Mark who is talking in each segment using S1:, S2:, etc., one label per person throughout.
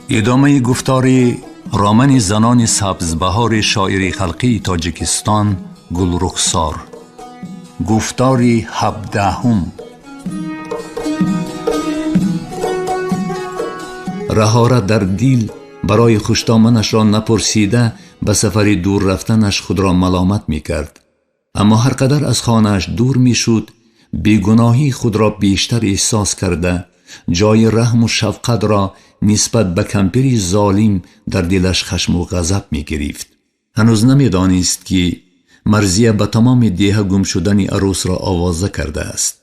S1: ادامه گفتار رامن زنان سبزبهار شاعر خلقی تاجیکستان گلرخسار. گفتار 17. رهاره در دیل برای خوشدامنش را نپرسیده به سفر دور رفتنش خود را ملامت می کرد. اما هر قدر از خانهش دور می شد بیگناهی خود را بیشتر احساس کرده جای رحم و شفقت را نسبت به کمپری ظالم در دلش خشم و غضب می گرفت. هنوز نمی دانست که مرضیه به تمام دیه گم شدن عروس را آوازه کرده است.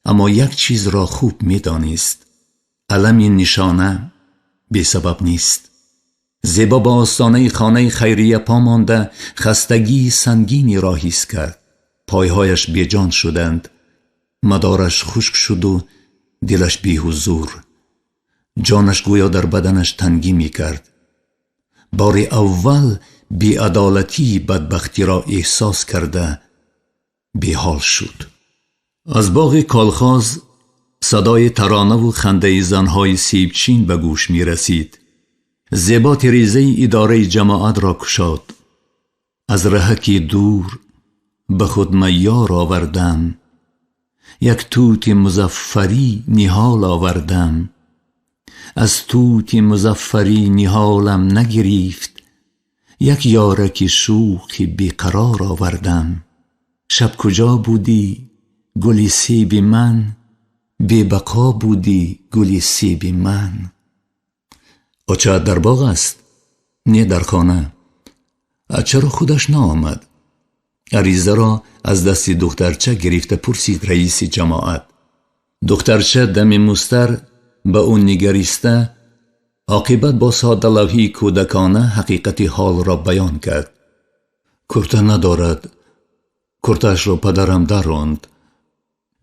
S1: اما یک چیز را خوب می دانست: علم نشانه بی سبب نیست. زیبا با آستانه خانه خیریه پا مانده خستگی سنگینی را حس کرد. پایهایش بیجان شدند، مدارش خشک شد و دلش بی حضور. جانش گویا در بدنش تنگی می کرد. بار اول بی‌عدالتی بدبختی را احساس کرده بیحال شد. از باغ کالخاز صدای ترانه و خنده زنهای سیبچین به گوش می رسید. زیبا تریزه اداره جماعت را کشاد. از رهکی دور به خود میار آوردم، یک توت مظفری نهال آوردم. از توت مظفری نهالم نگرفت، یک یارک شوخ بیقرار آوردم. شب کجا بودی گلی سیب من، بی بقا بودی گلی سیب من. آچه در باغ است؟ نه در خانه. چرا خودش نآمد؟ عریضه را از دست دخترچه گرفته پرسید رئیس جماعت. دخترچه دم مستر به او نگریسته عاقبت با ساده لوحی کودکانه حقیقت حال را بیان کرد. کرته ندارد. کرتهش را پدرم دراند.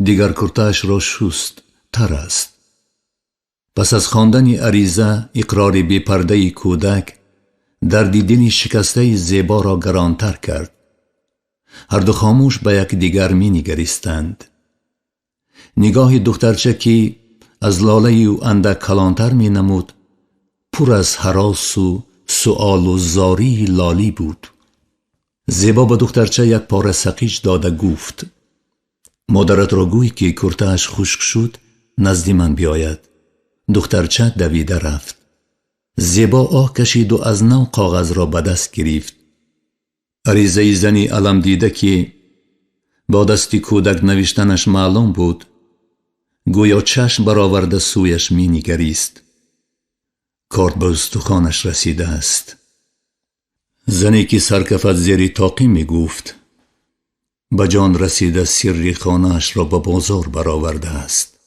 S1: دیگر کرتهش را شست تر است. پس از خواندن عریضه اقرار بی پرده کودک در دیدن شکسته زیبا را گرانتر کرد. هر دو خاموش به یک دیگر می نگریستند. نگاه دخترچه که از لاله او اندک کلانتر می نمود پر از هراس و سؤال و زاری لالی بود. زیبا به دخترچه یک پاره سقیج داده گفت: مادرت را گوی که کرتهش خشک شد نزد من بیاید. دخترچه دویده رفت. زیبا آه کشید و از نو کاغذ را به دست گرفت. عریضه زنی علم دیده که با دستی کودک نوشتنش معلوم بود گویا چشم برآورده سویش می نگریست. کارت به استخوانش رسیده است. زنی که سرکفت زیر طاقی می گفت به جان رسیده سر خانه‌اش را به بازار برآورده است.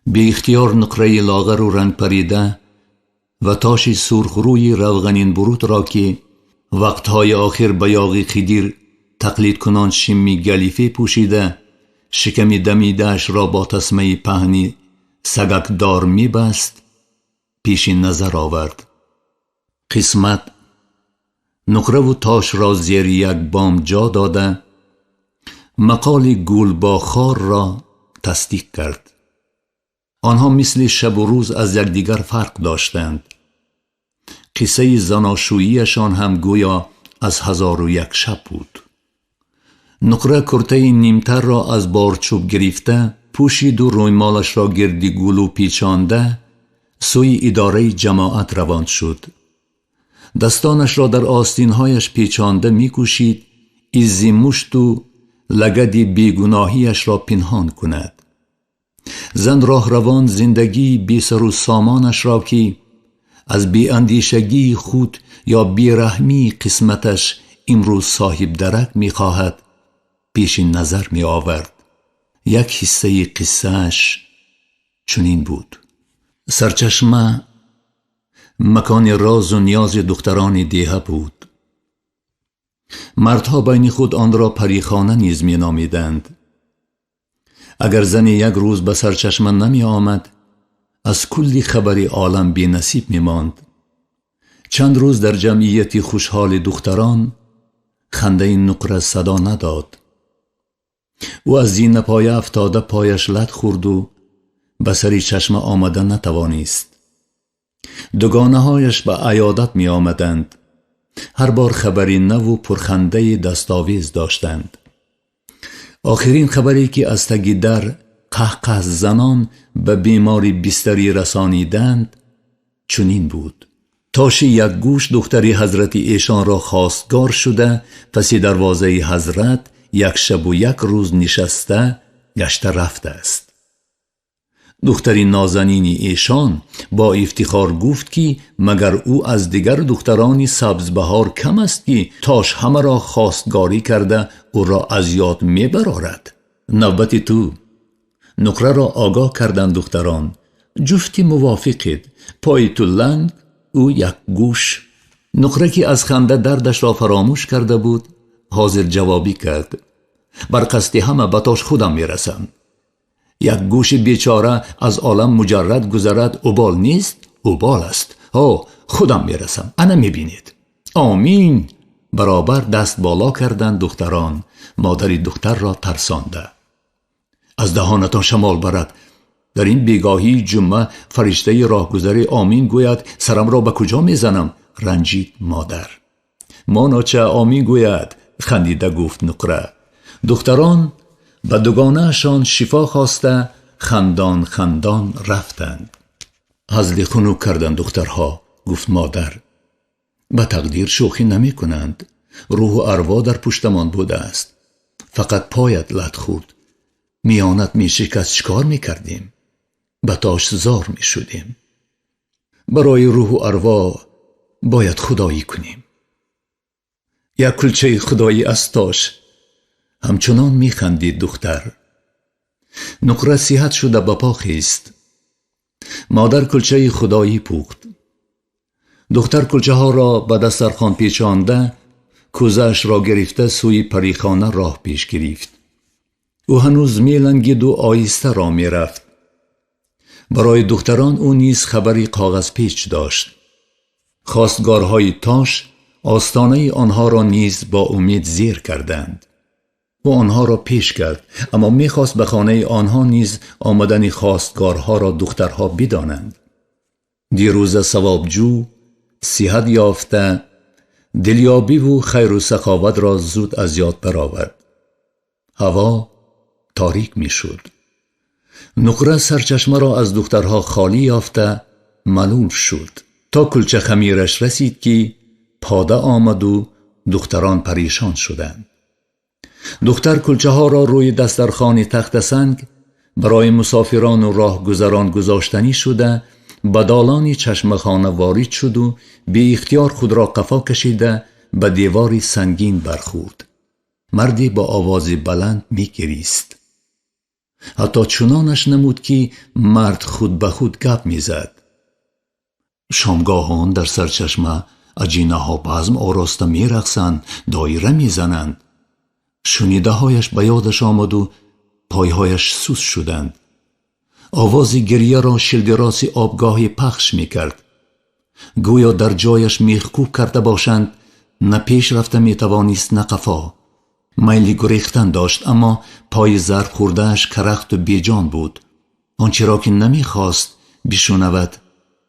S1: بی اختیار نقره لاغر و رنگ پریده و تاش سرخ روی روغنین بروت را که وقتهای آخر به یاغی خدیر تقلید کنان شمی گلیفه پوشیده شکمی دمیدهش را با تسمه پهنی سگک دار می بست پیش نظر آورد. قسمت نقره و تاش را زیر یک بام جا داده مقال گل با خار را تصدیق کرد. آنها مثل شب و روز از یکدیگر فرق داشتند. قصه زناشوییشان هم گویا از 1001 شب بود. نقره کرته نیمتر را از بارچوب گرفته پوشید و رویمالش را گردی گلو پیچانده سوی اداره جماعت روان شد. دستانش را در آستینهایش پیچانده می کوشید ایزی مشت و لگدی بیگناهیش را پنهان کند. زن راه روان زندگی بی سر و سامانش را که از بی اندیشگی خود یا بی رحمی قسمتش امروز صاحب درک می خواهد پیش نظر می آورد. یک حصه قصهش چنین بود: سرچشمه مکان راز و نیاز دختران دیه بود. مردها بین خود آن را پریخانه نیز می نامیدند. اگر زنی یک روز به سرچشمه نمی آمد از کلی خبری عالم بی نصیب می ماند. چند روز در جمعیت خوشحال دختران خنده نقره صدا نداد. او از زین پایه افتاده پایش لت خورد و به سری چشمه آمده نتوانست. دوگانه هایش به عیادت می آمدند. هر بار خبری نو و پرخنده دستاویز داشتند. آخرین خبری که از تگی در قهقه زنان به بیماری بستری رسانیدند چنین بود: تاشی یک گوش دختری حضرت ایشان را خواستگار شده، پس دروازه حضرت یک شب و یک روز نشسته گشته رفته است. دختری نازنین ایشان با افتخار گفت که مگر او از دیگر دخترانی سبزبهار کم است که تاش همه را خواستگاری کرده او را از یاد می برارد. نوبت تو. نقره را آگاه کردند دختران: جفتی موافقید، پای تو لنگ، او یک گوش. نقره که از خنده دردش را فراموش کرده بود حاضر جوابی کرد: بر قصد همه بتاش خودم میرسم. یک گوش بیچاره از عالم مجرد گذرد اوبال نیست؟ اوبال است. خودم میرسم، انا میبینید. آمین. برابر دست بالا کردند دختران. مادری دختر را ترسانده: از دهانتان شمال برد. در این بیگاهی جمعه فرشته راهگذری آمین گوید، سرم را به کجا میزنم؟ رنجید مادر. ماناچه آمین گوید، خندیده گفت نقره. دختران به دوگانه‌شان شفا خواسته خندان خندان رفتند. هزل خنک کردند دخترها. گفت مادر: به تقدیر شوخی نمی کنند. روح و ارواح در پشتمان بوده است. فقط پایت لط خورد. میانت می شکست، چکار می کردیم؟ به تاش زار می شدیم. برای روح و ارواح باید خدایی کنیم. یک کلچه خدایی از تاش. همچنان می خندید دختر. نقره صحت شده به پا خیست. مادر کلچه خدایی پوخت. دختر کلچه ها را به دسترخوان پیچانده کوزه‌اش را گرفته سوی پریخانه راه پیش گرفت. او هنوز می لنگید و آهسته را می رفت. برای دختران او نیز خبری کاغذ پیچ داشت. خواستگارهای تاش آستانه آنها را نیز با امید زیر کردند. او آنها را پیش کرد، اما می‌خواست به خانه آنها نیز آمدن خواستگارها را دخترها بدانند. دیروز ثوابجو، صحت یافته، دلیابی و خیر و سخاوت را زود از یاد برآورد. هوا تاریک می‌شد. نقره سرچشمه را از دخترها خالی یافته ملول شد تا کلچه خمیرش رسید که پاده آمد و دختران پریشان شدند. دختر کلچه ها را روی دسترخوان تخت سنگ برای مسافران و راهگذران گذاشتنی شده به دالان چشمخانه وارد شد و بی اختیار خود را قفا کشیده به دیواری سنگین برخورد. مردی با آوازی بلند می گریست. حتی چنانش نمود که مرد خود به خود گپ می زد. شامگاهان در سرچشمه اجینه ها بزم آراسته می رقصند، دایره می زنند. شنیده هایش به یادش آمد و پایهایش سوس شدند. آواز گریه را شلگراس آبگاهی پخش می کرد. گویا در جایش میخکوب کرده باشند. نه پیش رفته می توانست نه قفا. میلی گریختن داشت، اما پای ضرب خوردهش کرخت و بیجان بود. آنچه را که نمی خواست بشنود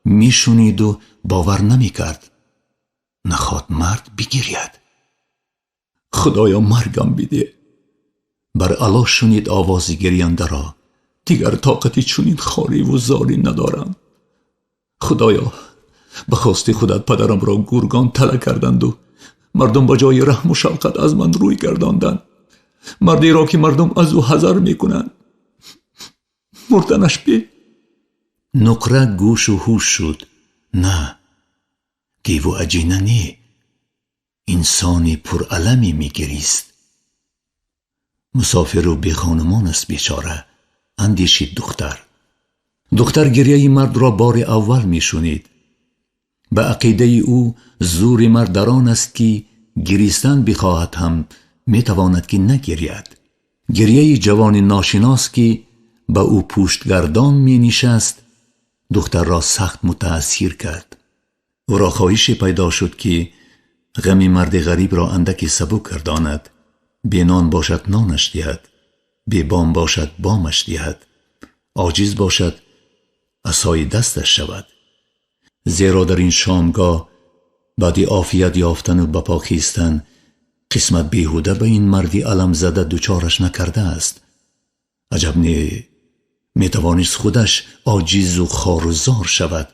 S1: می شنید و باور نمی کرد. نخواد مرد بگیرید. خدایا مرگم بده. بر علا شنید آواز گرینده را. دیگر طاقتی چنین خاری و زاری ندارم. خدایا به خواست خودت پدرم را گورگان تله کردند و مردم با جای رحم و شفقت از من روی گرداندند. مردی را که مردم از او حذر میکنند مردنش به. نقره گوش و هوش شد. نه، گیو و اجینه نی، انسانی پرعلمی میگریست. مسافر و بی خانمان است بیچاره، اندیشید دختر گریه مرد را بار اول میشنید. به عقیده او زور مرد در آن است که گریستن بخواهد هم میتواند که نگرید. گریه جوان ناشناس که به او پشتگردان می نشست دختر را سخت متأثیر کرد. او را خواهشی پیدا شد که غم مرد غریب را اندکی سبک گرداند. بی نان باشد نانش دهد، بی بام باشد بامش دهد، عاجز باشد عصای دستش شود. زیرا در این شامگاه بعد عافیت یافتن و بپا خیستن قسمت بیهوده به این مردی علم زده دوچارش نکرده است. عجب نه، میتوانست خودش عاجز و خوار و زار شود،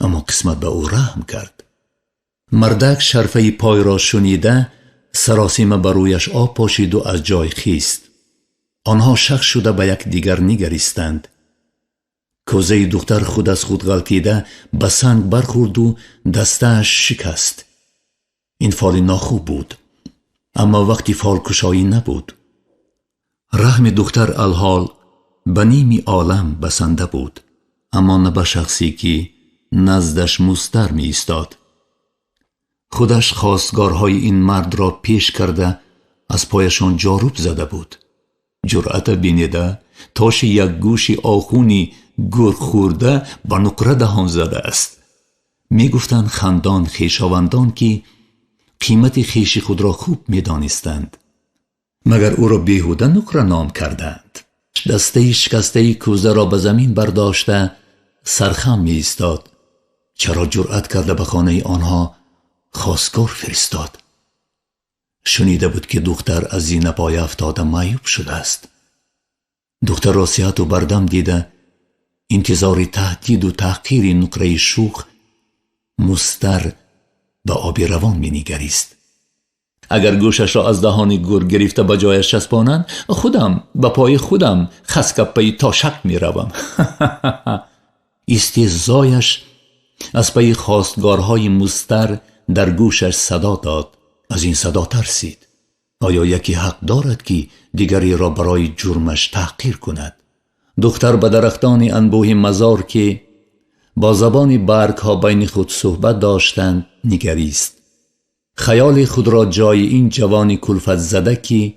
S1: اما قسمت به او رحم کرد. مردک شرفه پای را شنیده سراسیمه بر رویش آب پاشید و از جای خیست. آنها شک شده به یک دیگر نگریستند. کوزه دختر خود از خود غلطیده به سنگ برخورد و دستش شکست. این فال ناخوب بود، اما وقتی فال کشایی نبود. رحم دختر الحال به نیمی عالم بسنده بود، اما نه به شخصی که نزدش مستر می ایستاد. خودش خواستگارهای این مرد را پیش کرده از پایشان جاروب زده بود. جرأت بینیده تاش یک گوش آخونی گر خورده به نقره دهان زده است. می گفتند خندان خویشاوندان که قیمت خویش خود را خوب می دانستند، مگر او را بیهوده نقره نام کردند. دسته شکسته کوزه را به زمین برداشته سرخم می ایستاد. چرا جرأت کرده به خانه آنها خواستگار فرستاد؟ شنیده بود که دختر از زینه پای افتاده معیوب شده است. دختر را صحت و بردم دیده انتظار تهدید و تحقیر نقره شوخ مستر به آب روان می نگریست. اگر گوشش را از دهان گر گرفته به جایش چسبانند، خودم به پای خودم خسکپی تاشک می روم. استهزایش از پی خواستگارهای مستر در گوشش صدا داد. از این صدا ترسید. آیا یکی حق دارد که دیگری را برای جرمش تحقیر کند؟ دختر به درختان انبوه مزار که با زبان برگ ها بین خود صحبت داشتند نگریست. خیال خود را جای این جوانی کلفت زده که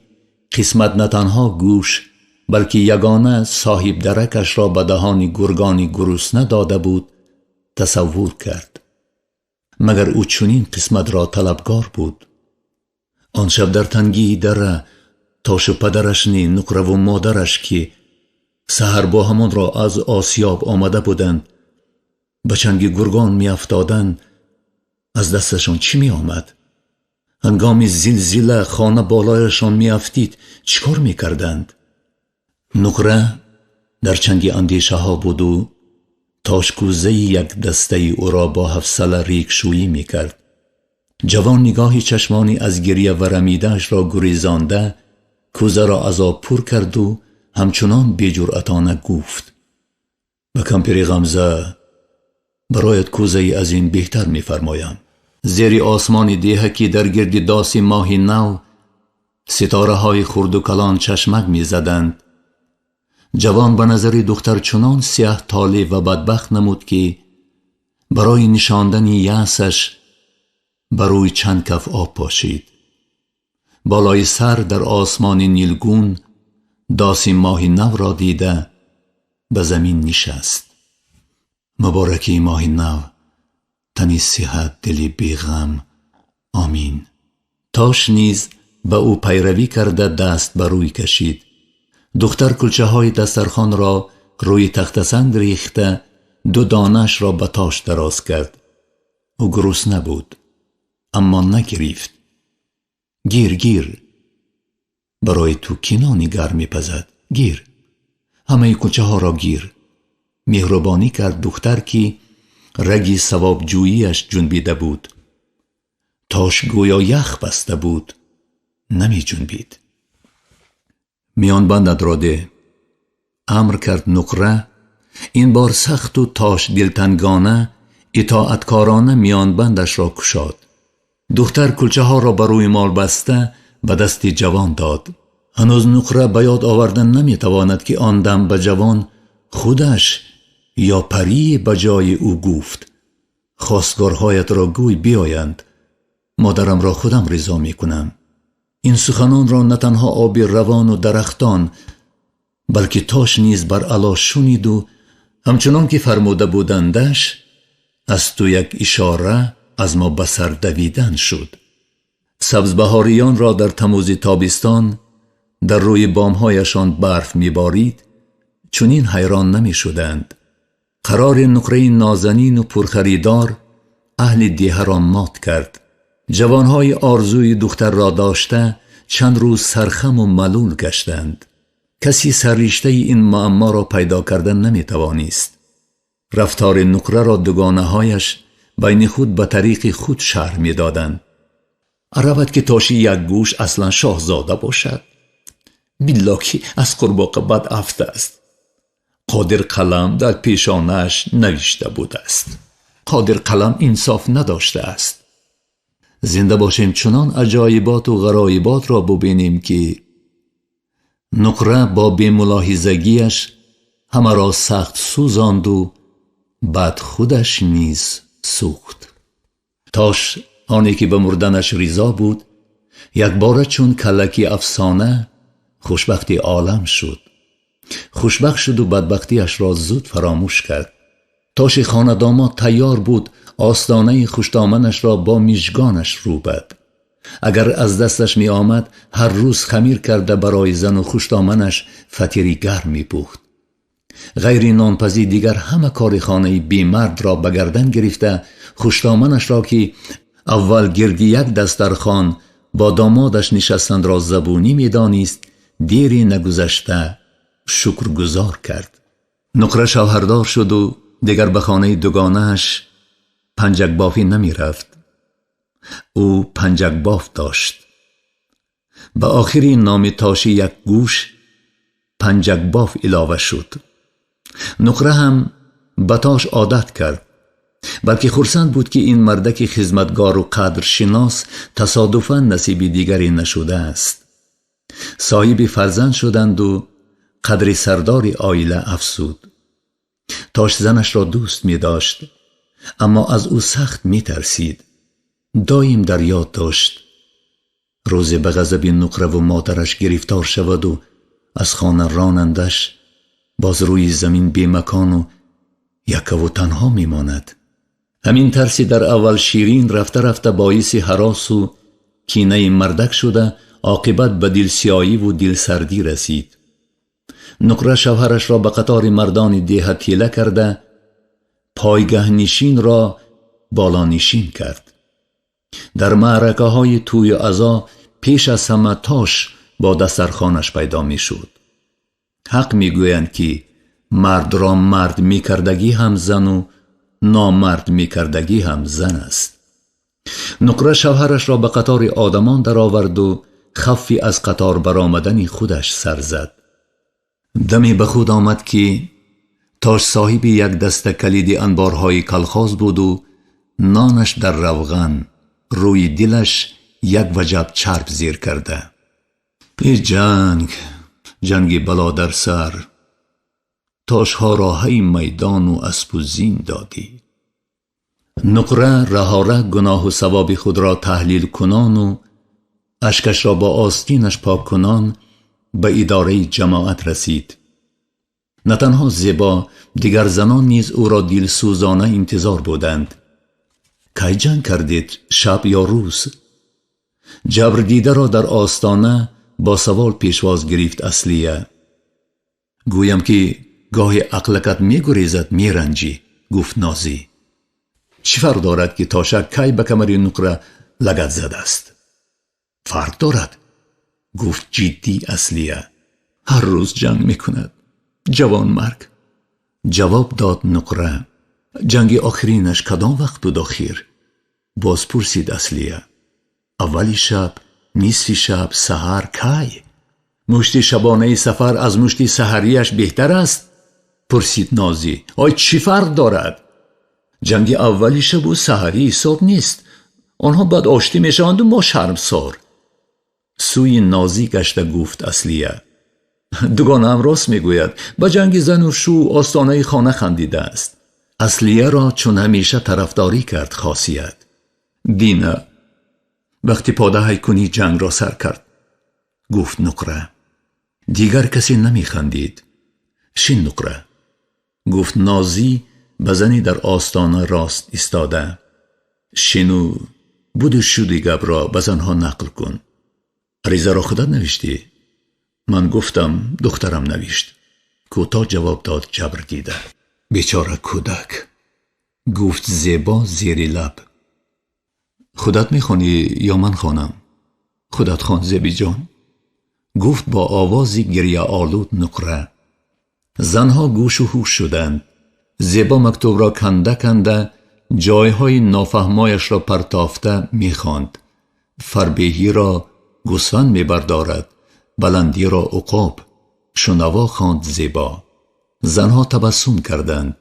S1: قسمت نه تنها گوش بلکه یگانه صاحب درکش را به دهان گرگانی گرسنه داده بود تصور کرد. مگر او چنین قسمت را طلبگار بود؟ آن شب در تنگی دره تاش پدرش نقره و مادرش که سحر با همان را از آسیاب آمده بودند به چنگ گرگان می افتادند، از دستشان چی می آمد؟ هنگام زلزله خانه بالایشان می افتید چیکار می کردند؟ نقره در چنگ اندیشه ها بود و تاشکوزه یک دسته او را با حفصله ریگشویی می کرد. جوان نگاهی چشمانی از گریه ورمیده‌اش را گریزانده کوزه را از آب پر کرد و همچنان بی‌جرأتانه گفت: به کمپیر غمزه برایت کوزه از این بهتر می فرمایم. زیر آسمان دیهکی در گرد داس ماه نو ستاره های خرد و کلان چشمک می زدند. جوان به نظر دختر چنان سیاه طالع و بدبخت نمود که برای نشاندن یأسش بر روی چند کف آب پاشید. بالای سر در آسمان نیلگون داس ماه نو را دیده به زمین نشست. مبارکی ماه نو، تنی صحت، دلی بیغم، آمین. تاش نیز به او پیروی کرده دست بر روی کشید. دختر کلچه های دسترخوان را روی تخت سنگ ریخته دو دانش را به تاش دراز کرد. او گرسنه بود اما نگرفت. گیر گیر، برای تو کنانی گرمی پزد. گیر، همه کلچه ها را گیر. مهربانی کرد دختر که رگی ثواب جوییش جنبیده بود. تاش گویا یخ بسته بود، نمی جنبید. میان بندت را ده، امر کرد نقره. این بار سخت و تاش دلتنگانه اطاعتکارانه میان بندش را کشاد. دختر کلچه ها را بر روی مال بسته به دست جوان داد. هنوز نقره به یاد آوردن نمی تواند که آن دم به جوان خودش یا پری به جای او گفت: خواستگارهایت را گوی بیایند، مادرم را خودم رضا می کنم. این سخنان را نه تنها آب روان و درختان بلکه تاش نیز بر علا شنید و همچنان که فرموده بودندش از تو یک اشاره از ما بسر دویدن شد. سبزبهاریان را در تموز تابستان در روی بامهایشان برف میبارید چنین حیران نمی شدند. قرار نقره نازنین و پرخریدار اهل دیه را مات کرد. جوانهای آرزوی دختر را داشته چند روز سرخم و ملول گشتند. کسی سرریشته این معما را پیدا کردن نمی توانست. رفتار نقره را دوگانه هایش بین خود به طریق خود شرح می دادند. عربت که تاشی یک گوش اصلا شاهزاده باشد، بالله که از قرباق بد افته است. قادر قلم در پیشانش نوشته بوده است. قادر قلم انصاف نداشته است. زنده باشیم چنان عجایبات و غرایبات را ببینیم که نقره با بی‌ملاحظگیش همه را سخت سوزاند و بعد خودش نیز سوخت. تاش آنی که به مردنش رضا بود یک باره چون کلکی افسانه خوشبختی عالم شد. خوشبخت شد و بدبختیش را زود فراموش کرد. تاش خانداما تیار بود آستانه خوشدامنش را با میژگانش روبد. اگر از دستش می آمد هر روز خمیر کرده برای زن و خوشدامنش فطیری گرم می پخت. غیر نانپزی دیگر همه کار خانه بیمرد را بگردن گرفته خوشدامنش را که اول گردی یک دسترخوان با دامادش نشستند را زبونی می دانست دیری نگذشته شکرگزار کرد. نقره شوهردار شد و دیگر به خانه دوگانه‌اش پنجک بافی نمی رفت. او پنجک باف داشت. به آخری نام تاشی یک گوش پنجک باف علاوه شد. نقره هم به تاش عادت کرد، بلکه خرسند بود که این مردک خدمتگار و قدرشناس تصادفاً نصیب دیگری نشده است. صاحب فرزند شدند و قدر سردار عائله افزود. تاش زنش را دوست می داشت، اما از او سخت می ترسید. دایم در یاد داشت روز به غضب نقره و مادرش گرفتار شود و از خانه رانندش باز روی زمین بی مکان و یکه و تنها می ماند. همین ترسی در اول شیرین رفته رفته باعث هراس و کینه مردک شده عاقبت به دلسیایی و دلسردی رسید. نقره شوهرش را به قطار مردان دیه حیله کرده پایگاه نشین را بالا نشین کرد. در معرکه های توی عزا پیش از همه تاش با دسترخوانش پیدا می شد. حق می گویند که مرد را مرد می کردگی هم زن و نامرد می کردگی هم زن است. نقره شوهرش را به قطار آدمان در آورد و خفی از قطار برآمدن خودش سر زد. دمی به خود آمد که تاش صاحب یک دسته کلید انبارهای کلخاز بود و نانش در روغن، روی دلش یک وجب چرب زیر کرده. ای جنگ بلا در سر، تاش ها را هی میدان و اسب و زین دادی. نقره رهاره گناه و ثواب خود را تحلیل کنان و اشکش را با آستینش پاک کنان به اداره جماعت رسید. نه تنها زیبا، دیگر زنان نیز او را دلسوزانه انتظار بودند. کی جنگ کردید، شب یا روز؟ جبر دیده را در آستانه با سوال پیشواز گرفت اصلیه. گویم که گاهی عقلکت می گریزد می رنجی، گفت نازی. چی فرق دارد که تاشک کی به کمر نقره لگد زده است؟ فرق دارد، گفت جدی اصلیه. هر روز جنگ می کند، جوان مرگ. جواب داد نقره. جنگ آخرینش کدام وقت بود آخر؟ باز پرسید اصلیه. اولی شب، نصف شب، سحر کی؟ مشتی شبانه سفر از مشتی سحریش بهتر است؟ پرسید نازی. آی چی فرق دارد؟ جنگ اولی شب و سحری حساب نیست، آنها بعد آشتی میشوند و ما شرمسار. سوی نازی گشته گفت اصلیه. دوگانه هم راست میگوید، با جنگ زن و شو آستانه خانه خندیده است. اصلیه را چون همیشه طرفداری کرد خاصیت. دینه وقتی پادهی کنی جنگ را سر کرد، گفت نقره. دیگر کسی نمی خندید. شین نقره، گفت نازی بزنی در آستانه راست استاده. شنو بودو شدی گب را بزنها نقل کن. عریضه را خودت نوشتی؟ من گفتم دخترم نوشت. کوتاه جواب داد جبر دیده. بیچاره کودک، گفت زیبا زیر لب. خودت میخونی یا من خوانم؟ خودت خوان زیبی جان، گفت با آوازی گریه آلود نقره. زنها گوش و هوش شدند. زیبا مکتوب را کنده کنده جایهای نافهمایش را پرتافته میخواند. فربهی را گوسفند میبردارد، بلندی را عقاب. شنوا خواند زیبا. زنها تبسم کردند.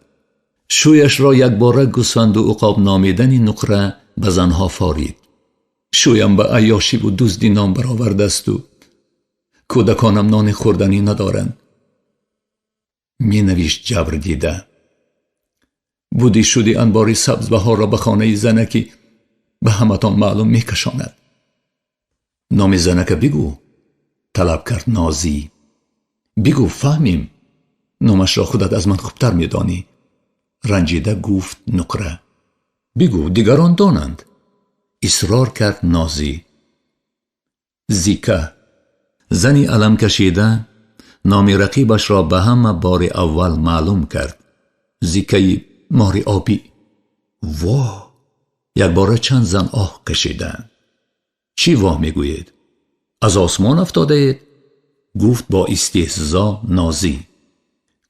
S1: شویش را یک باره گوسفند و عقاب نامیدن نقره به زنها فارید. شویم به عیاشی و دزدی نام برآورده است و کودکانم نان خوردنی ندارند. می نوشت جبر دیده. بودی شدی انباری سبز بهار را به خانه زنکی به همتان معلوم می کشاند. نام زنک بگو، طلب کرد نازی. بگو فهمیم. نامش را خودت از من خوبتر می دانی. رنجیده گفت نقره. بگو دیگران دانند. اصرار کرد نازی. زیکه، زنی علم کشیده، نام رقیبش را به همه بار اول معلوم کرد. زیکه ماری آبی. واه! یک باره چند زن آه کشیدند. چی واه میگویید؟ از آسمان افتاده اید؟ گفت با استهزا نازی.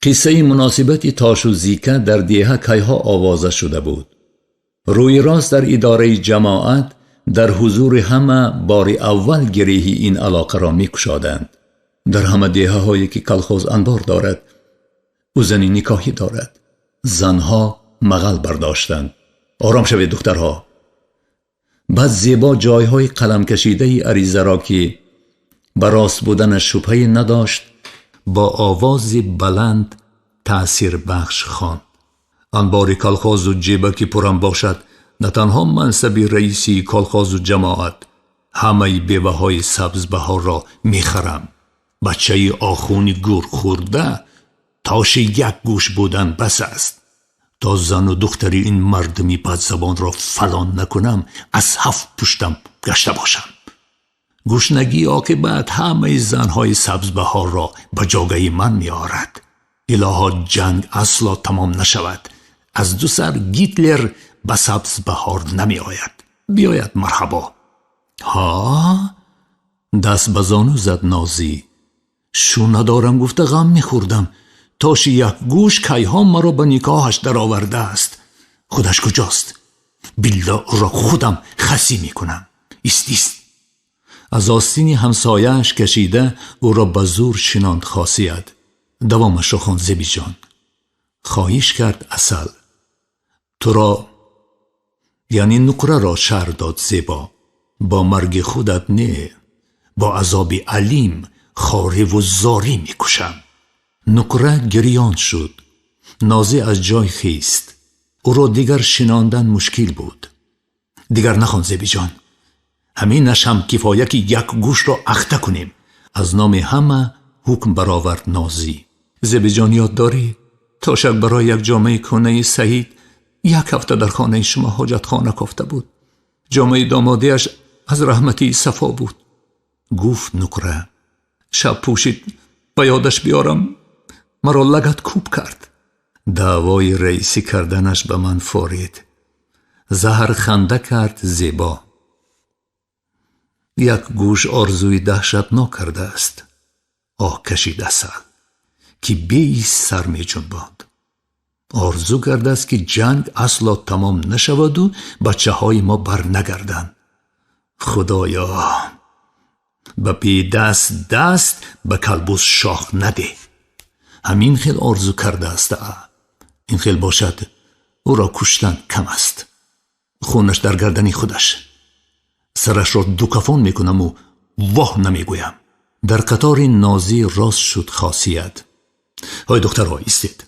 S1: قصه مناسبت تاش و زیکه در دیه کیها آوازه شده بود. روی راست در اداره جماعت در حضور همه بار اول گریهی این علاقه را می کشادند. در همه دیه هایی که کلخوز انبار دارد و زنی نکاحی دارد. زنها مغل برداشتند. آرام شوید دخترها. بعد زیبا جایهای قلم کشیده عریضه را که به راست بودن شبهه نداشت با آواز بلند تأثیر بخش خواند. انبار کلخاز و جیبه که پرم باشد، نه تنها منصب رئیسی کلخاز و جماعت، همه بیوه های سبز بهار را میخرم. بچه آخونی گور خورده تاش یک گوش بودن بس است. تا زن و دختری این مردمی بد زبان را فلان نکنم، از هفت پشتم گشته باشم. گوشنگی عاقبت همه زنهای سبز بهار را به جاگه من می آرد. الها جنگ اصلا تمام نشود. از دو سر گیتلر به سبز بهار نمی آید. بیاید مرحبا. ها؟ دست به زانو زد نازی. شو ندارم گفته غم می خوردم. تاش یک گوش کیها مرا به نکاحش در آورده است. خودش کجاست؟ بالله را خودم خسی می کنم. است. از آستین همسایه‌اش کشیده او را به زور شناند خاصیت. دوامش را خواند زیبی جان. خواهش کرد اصل. تو را یعنی نقره را شر داد زیبا. با مرگ خودت نه، با عذاب علیم خاره و زاری می کشم. نقره گریان شد. نازی از جای خیست. او را دیگر شناندن مشکل بود. دیگر نخوان زیبی جان. همین نشم کفایه که یک گوش را اخته کنیم. از نام همه حکم برآورد نازی. زیبی جان یاد داری؟ تاشک برای یک جامعه کنه سعید یک هفته در خانه شما حاجت خانه کافته بود. جامعه دامادیش از رحمتی صفا بود. گفت نقره. شب پوشید به یادش بیارم مرا لگت کوب کرد. دعوای رئیسی کردنش به من فارید. زهر خنده کرد زیبا. یک گوش آرزوی دهشتناک کرده است. آه کشید اصل که بیست سر می جنباند. آرزو کرده است که جنگ اصلا تمام نشود و بچه های ما بر نگردند. خدایا به پی دست به کلبوس شاخ نده. همین خیل آرزو کرده است. این خیل باشد او را کشتن کم است. خونش در گردنی خودش. سرش را دو کفان میکنم و واه نمیگویم. در قطار نازی راست شد خاصیت. های دخترها ایستید.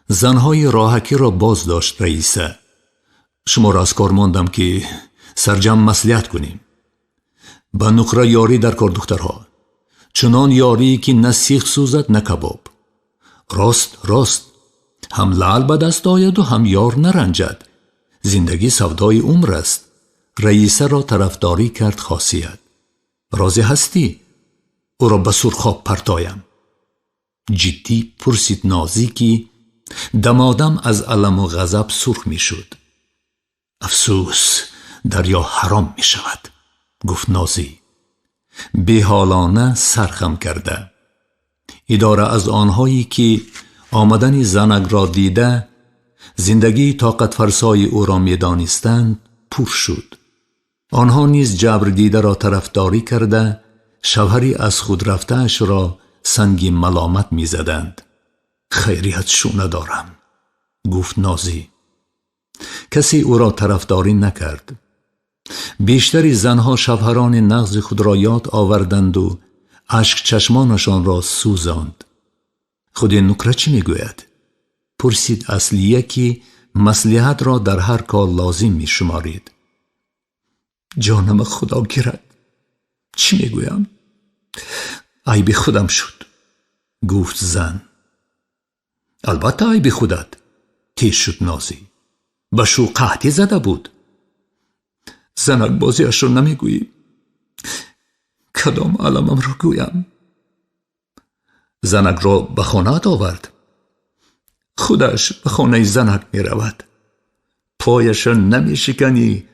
S1: زنهای راهکی را باز داشت رئیسه. شما را از کار ماندم که سرجم مصلحت کنیم. به نقره یاری در کار دخترها. چنان یاری که نه سیخ سوزد نه کباب. راست هم لعل به دست آید و هم یار نرنجد. زندگی سودای عمر است. رئیسه را طرفداری کرد خاصیت. راضی هستی؟ او را به سرخاب پرتایم. جدی پرسید نازی که دمادم از علم و غضب سرخ می شد. افسوس دریا حرام می شود، گفت نازی. بی‌حالانه سرخم کرده. اداره از آنهایی که آمدن زنک را دیده زندگی طاقت فرسای او را می دانستند پر شد. آنها نیز جبر دیده را طرفداری کرده شوهری از خود رفته‌اش را سنگ ملامت می زدند. خیریت شو ندارم، گفت نازی. کسی او را طرفداری نکرد. بیشتری زنها شوهران نغز خود را یاد آوردند و اشک چشمانشان را سوزاند. خود نکره چی میگوید؟ پرسید اصلیه که مصلحت را در هر کار لازم می شمارید. جانم خدا گیرد، چی میگویم؟ عیب خودم شد، گفت زن. البته عیب خودت، تیز شد نازی. به شو قحطی زده بود. زنک بازیش را نمیگویی؟ کدام علمم را گویم؟ زنک را به خانه آورد. خودش به خانه زنک می رود. پایش را نمی شکنی؟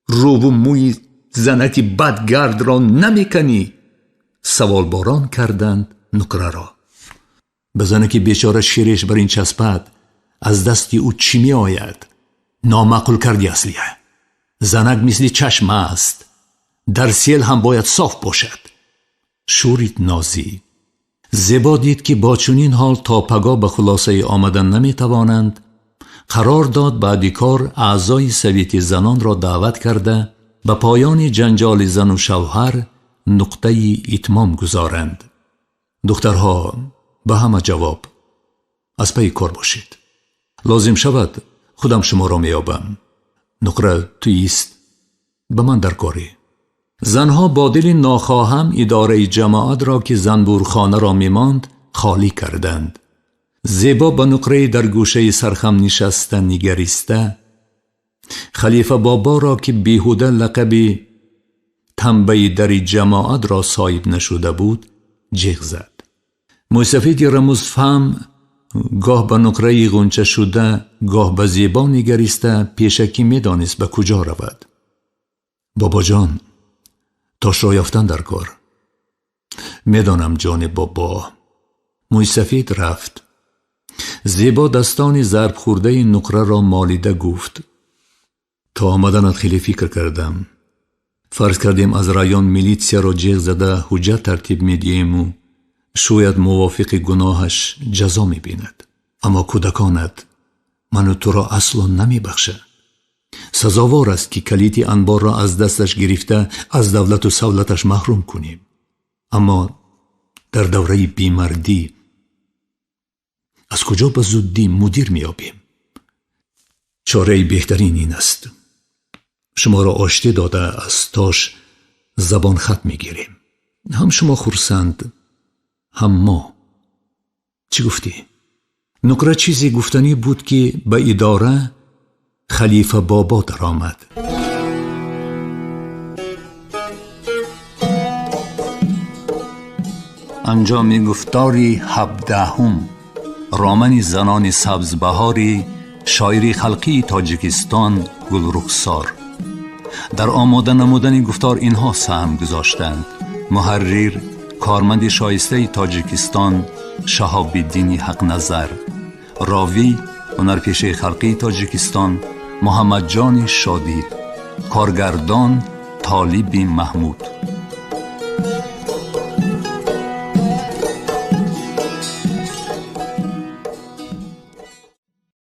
S1: رو و موی زنکی بدگرد را نمی کنی؟ سوال باران کردند نکره را. به زنکی بیچاره شیرش بر این چسبد از دستی او چی می آید؟ نامعقول کردی اصلیه. زنک مثل چشم است، در سیل هم باید صاف باشد. شورید نازی. زیبا دید که با چنین حال تا پگاه به خلاصه آمدن نمی توانند. قرار داد بعد کار اعضای سویت زنان را دعوت کرده به پایان جنجال زن و شوهر نقطه اتمام گذارند. دخترها به همه جواب از پی کار باشید. لازم شود خودم شما را میابم. نقره تویست، به من در کاری. زنها با دل ناخواهم اداره جماعت را که زنبورخانه را میماند خالی کردند. زیبا به نقره در گوشه سرخم نشسته نگریسته خلیفه بابا را که بیهوده لقب تنبه در جماعت را صاحب نشده بود جیغ زد. موسفید رموز فهم گاه به نقره غنچه شده گاه به زیبا نگریسته پیشکی می دانست به کجا رود. بابا جان، تاش را یافتن در کار. می دانم جان بابا. موسفید رفت. زیبا دستان ضرب خورده نقره را مالیده گفت تا آمدنت خیلی فکر کردم. فرض کردیم از رایان میلیتسیا را جیغ زده حجت ترتیب می دیم و شاید موافق گناهش جزا می بیند. اما کودکانت من تو را اصلا نمی بخشه. سزاوار است که کلیدی انبار را از دستش گرفته از دولت و سولتش محروم کنیم. اما در دوره بیمردی از کجا به زودی مدیر می آبیم؟ چاره بهترین این است. شما را آشتی داده از تاش زبان خط می گیریم. هم شما خرسند هم ما. چی گفتی؟ نقره چیزی گفتنی بود که به اداره خلیفه بابا در آمد. انجام گفتاری 17 رامن زنان سبزبهاری شاعری خلقی تاجیکستان گلرخسار. در آماده نمودن گفتار اینها سهم گذاشتند: محرر کارمند شایسته تاجیکستان شهاب الدین حق نظر، راوی هنرپیشه خلقی تاجیکستان محمد جان شادی، کارگردان طالب محمود.